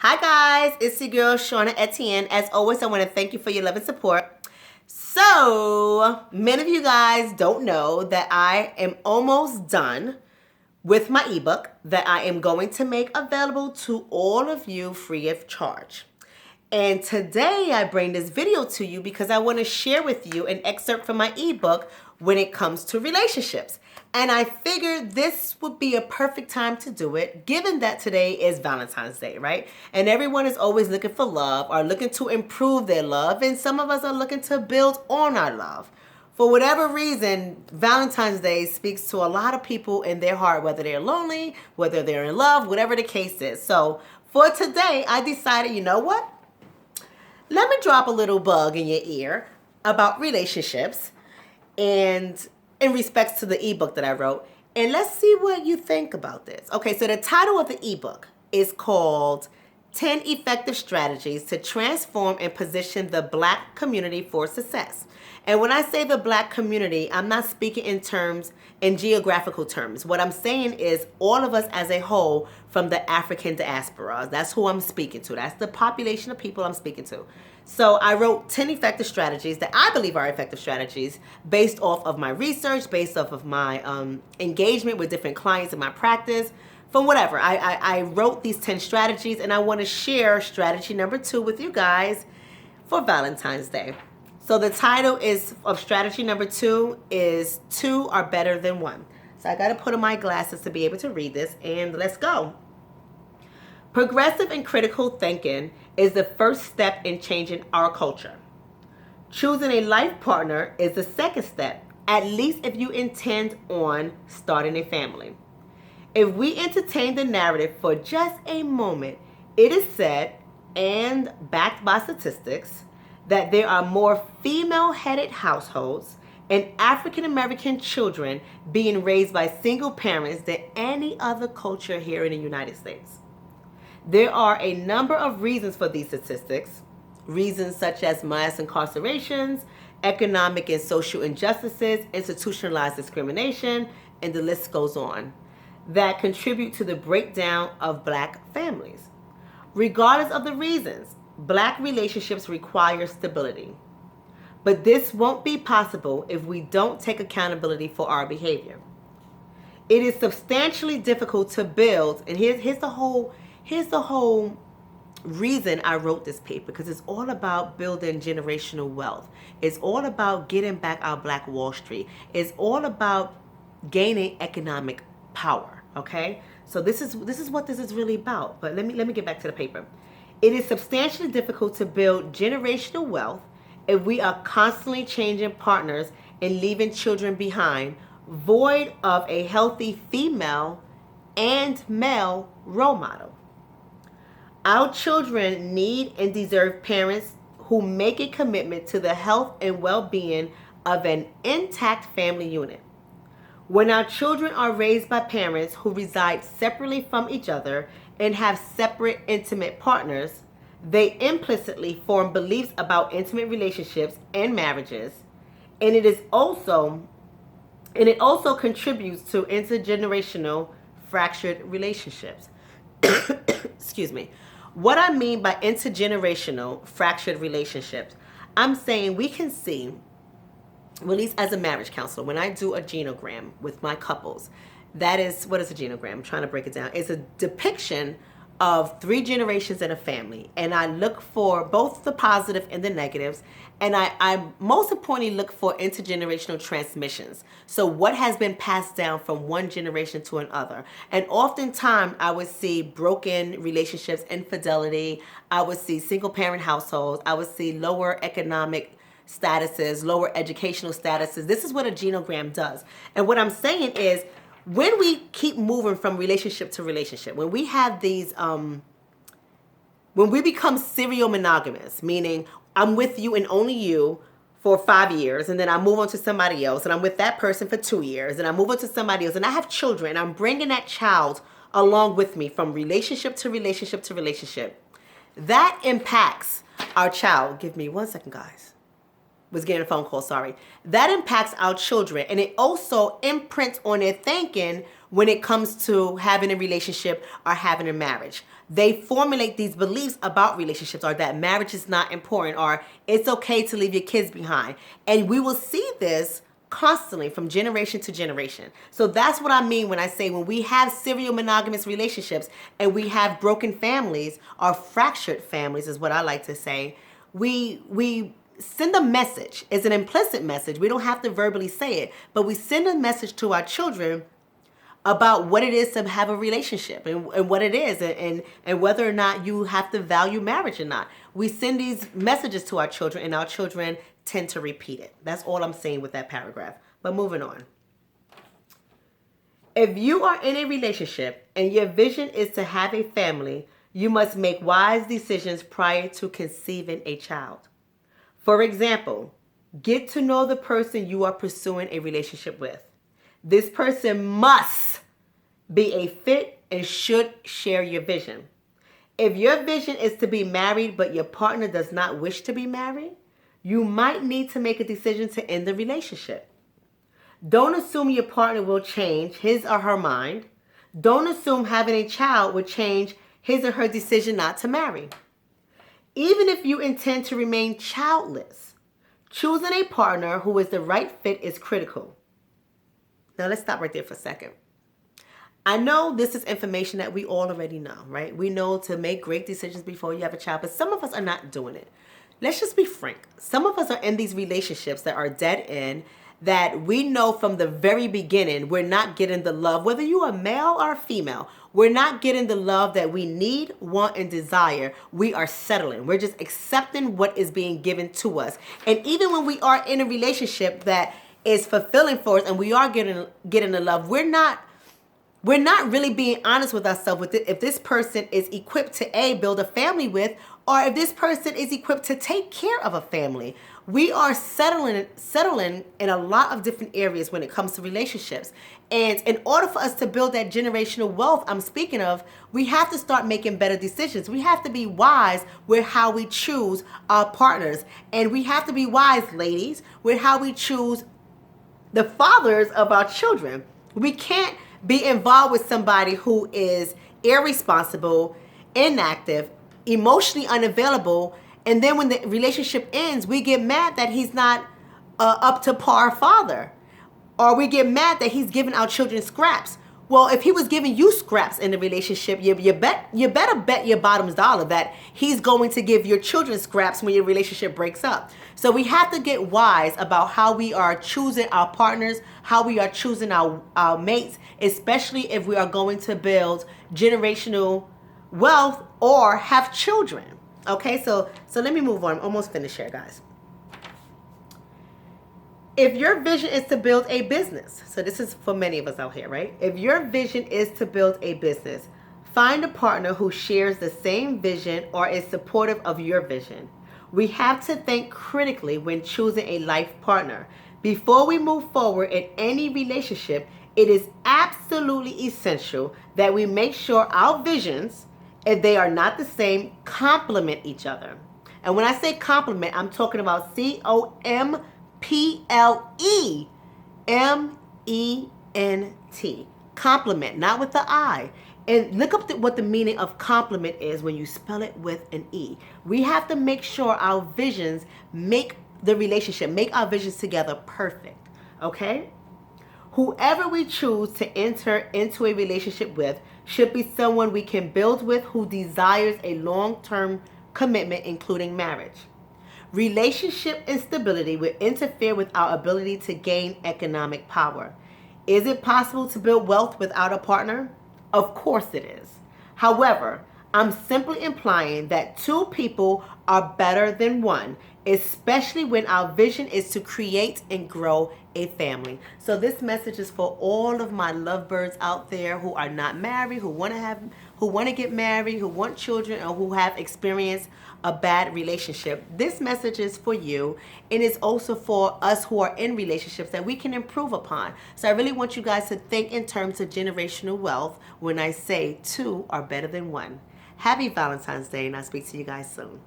Hi guys, it's your girl Shonna Etienne. As always, I want to thank you for your love and support. So, many of you guys don't know that I am almost done with my ebook that I am going to make available to all of you free of charge. And today I bring this video to you because I want to share with you an excerpt from my ebook when it comes to relationships. And I figured this would be a perfect time to do it, given that today is Valentine's Day, right? And everyone is always looking for love or looking to improve their love. And some of us are looking to build on our love. For whatever reason, Valentine's Day speaks to a lot of people in their heart, whether they're lonely, whether they're in love, whatever the case is. So for today, I decided, you know what? Let me drop a little bug in your ear about relationships and in respects to the ebook that I wrote. And let's see what you think about this. Okay, so the title of the ebook is called 10 Effective Strategies to Transform and Position the Black Community for Success. And when I say the Black community, I'm not speaking in geographical terms. What I'm saying is all of us as a whole from the African diaspora. That's who I'm speaking to. That's the population of people I'm speaking to. So I wrote 10 effective strategies that I believe are effective strategies based off of my research, based off of my engagement with different clients in my practice. From whatever, I wrote these 10 strategies and I want to share strategy number 2 with you guys for Valentine's Day. So the title of strategy number 2 is 2 are better than 1. So I got to put on my glasses to be able to read this, and let's go. Progressive and critical thinking is the first step in changing our culture. Choosing a life partner is the second step, at least if you intend on starting a family. If we entertain the narrative for just a moment, it is said, and backed by statistics, that there are more female-headed households and African American children being raised by single parents than any other culture here in the United States. There are a number of reasons for these statistics, reasons such as mass incarcerations, economic and social injustices, institutionalized discrimination, and the list goes on, that contribute to the breakdown of Black families. Regardless of the reasons, Black relationships require stability. But this won't be possible if we don't take accountability for our behavior. It is substantially difficult to build, and here's the whole reason I wrote this paper, because it's all about building generational wealth. It's all about getting back our Black Wall Street. It's all about gaining economic power. Okay, so this is what this is really about. But let me get back to the paper. It is substantially difficult to build generational wealth if we are constantly changing partners and leaving children behind, void of a healthy female and male role model. Our children need and deserve parents who make a commitment to the health and well-being of an intact family unit. When our children are raised by parents who reside separately from each other and have separate intimate partners, they implicitly form beliefs about intimate relationships and marriages, and it also contributes to intergenerational fractured relationships. Excuse me. What I mean by intergenerational fractured relationships, I'm saying we can see, at least as a marriage counselor, when I do a genogram with my couples, that is, what is a genogram? I'm trying to break it down. It's a depiction of 3 generations in a family. And I look for both the positive and the negatives. And I most importantly look for intergenerational transmissions. So what has been passed down from one generation to another. And oftentimes I would see broken relationships, infidelity. I would see single parent households. I would see lower economic statuses, lower educational statuses. This is what a genogram does. And what I'm saying is, when we keep moving from relationship to relationship, when we have these, when we become serial monogamous, meaning I'm with you and only you for 5 years, and then I move on to somebody else, and I'm with that person for 2 years, and I move on to somebody else, and I have children, and I'm bringing that child along with me from relationship to relationship to relationship, that impacts our child. Give me 1 second, guys. Was getting a phone call, sorry. That impacts our children, and it also imprints on their thinking when it comes to having a relationship or having a marriage. they formulate these beliefs about relationships, or that marriage is not important, or it's okay to leave your kids behind. And we will see this constantly from generation to generation. So that's what I mean when I say when we have serial monogamous relationships and we have broken families, or fractured families is what I like to say, we send a message. It's an implicit message. We don't have to verbally say it, but we send a message to our children about what it is to have a relationship, and what it is, and whether or not you have to value marriage or not. We send these messages to our children, and our children tend to repeat it. That's all I'm saying with that paragraph. But moving on. If you are in a relationship and your vision is to have a family, you must make wise decisions prior to conceiving a child. For example, get to know the person you are pursuing a relationship with. This person must be a fit and should share your vision. If your vision is to be married but your partner does not wish to be married, you might need to make a decision to end the relationship. Don't assume your partner will change his or her mind. Don't assume having a child will change his or her decision not to marry. Even if you intend to remain childless, choosing a partner who is the right fit is critical. Now let's stop right there for a second. I know this is information that we all already know, right? We know to make great decisions before you have a child, but some of us are not doing it. Let's just be frank. Some of us are in these relationships that are dead end, that we know from the very beginning we're not getting the love, whether you are male or female, we're not getting the love that we need, want, and desire. We are settling. We're just accepting what is being given to us. And even when we are in a relationship that is fulfilling for us and we are getting the love, we're not really being honest with ourselves with it, if this person is equipped to build a family with, or if this person is equipped to take care of a family. We are settling in a lot of different areas when it comes to relationships. And in order for us to build that generational wealth I'm speaking of, we have to start making better decisions. We have to be wise with how we choose our partners. And we have to be wise, ladies, with how we choose the fathers of our children. We can't be involved with somebody who is irresponsible, inactive, emotionally unavailable, and then when the relationship ends, we get mad that he's not up to par father, or we get mad that he's giving our children scraps. Well, if he was giving you scraps in the relationship, you better bet your bottom's dollar that he's going to give your children scraps when your relationship breaks up. So we have to get wise about how we are choosing our partners, how we are choosing our mates, especially if we are going to build generational wealth or have children. Okay, so let me move on. I'm almost finished here, guys. If your vision is to build a business, so this is for many of us out here, right? If your vision is to build a business, find a partner who shares the same vision or is supportive of your vision. We have to think critically when choosing a life partner. Before we move forward in any relationship, it is absolutely essential that we make sure our visions, if they are not the same, complement each other. And when I say complement, I'm talking about COMPLEMENT. Complement, not with the I. And look up what the meaning of complement is when you spell it with an E. We have to make sure our visions make the relationship, make our visions together perfect. Okay? Whoever we choose to enter into a relationship with should be someone we can build with, who desires a long-term commitment, including marriage. Relationship instability will interfere with our ability to gain economic power. Is it possible to build wealth without a partner? Of course it is. However, I'm simply implying that two people are better than one, especially when our vision is to create and grow a family. So this message is for all of my lovebirds out there who are not married, who want to get married, who want children, or who have experienced a bad relationship. This message is for you, and it's also for us who are in relationships that we can improve upon. So I really want you guys to think in terms of generational wealth when I say two are better than one. Happy Valentine's Day, and I'll speak to you guys soon.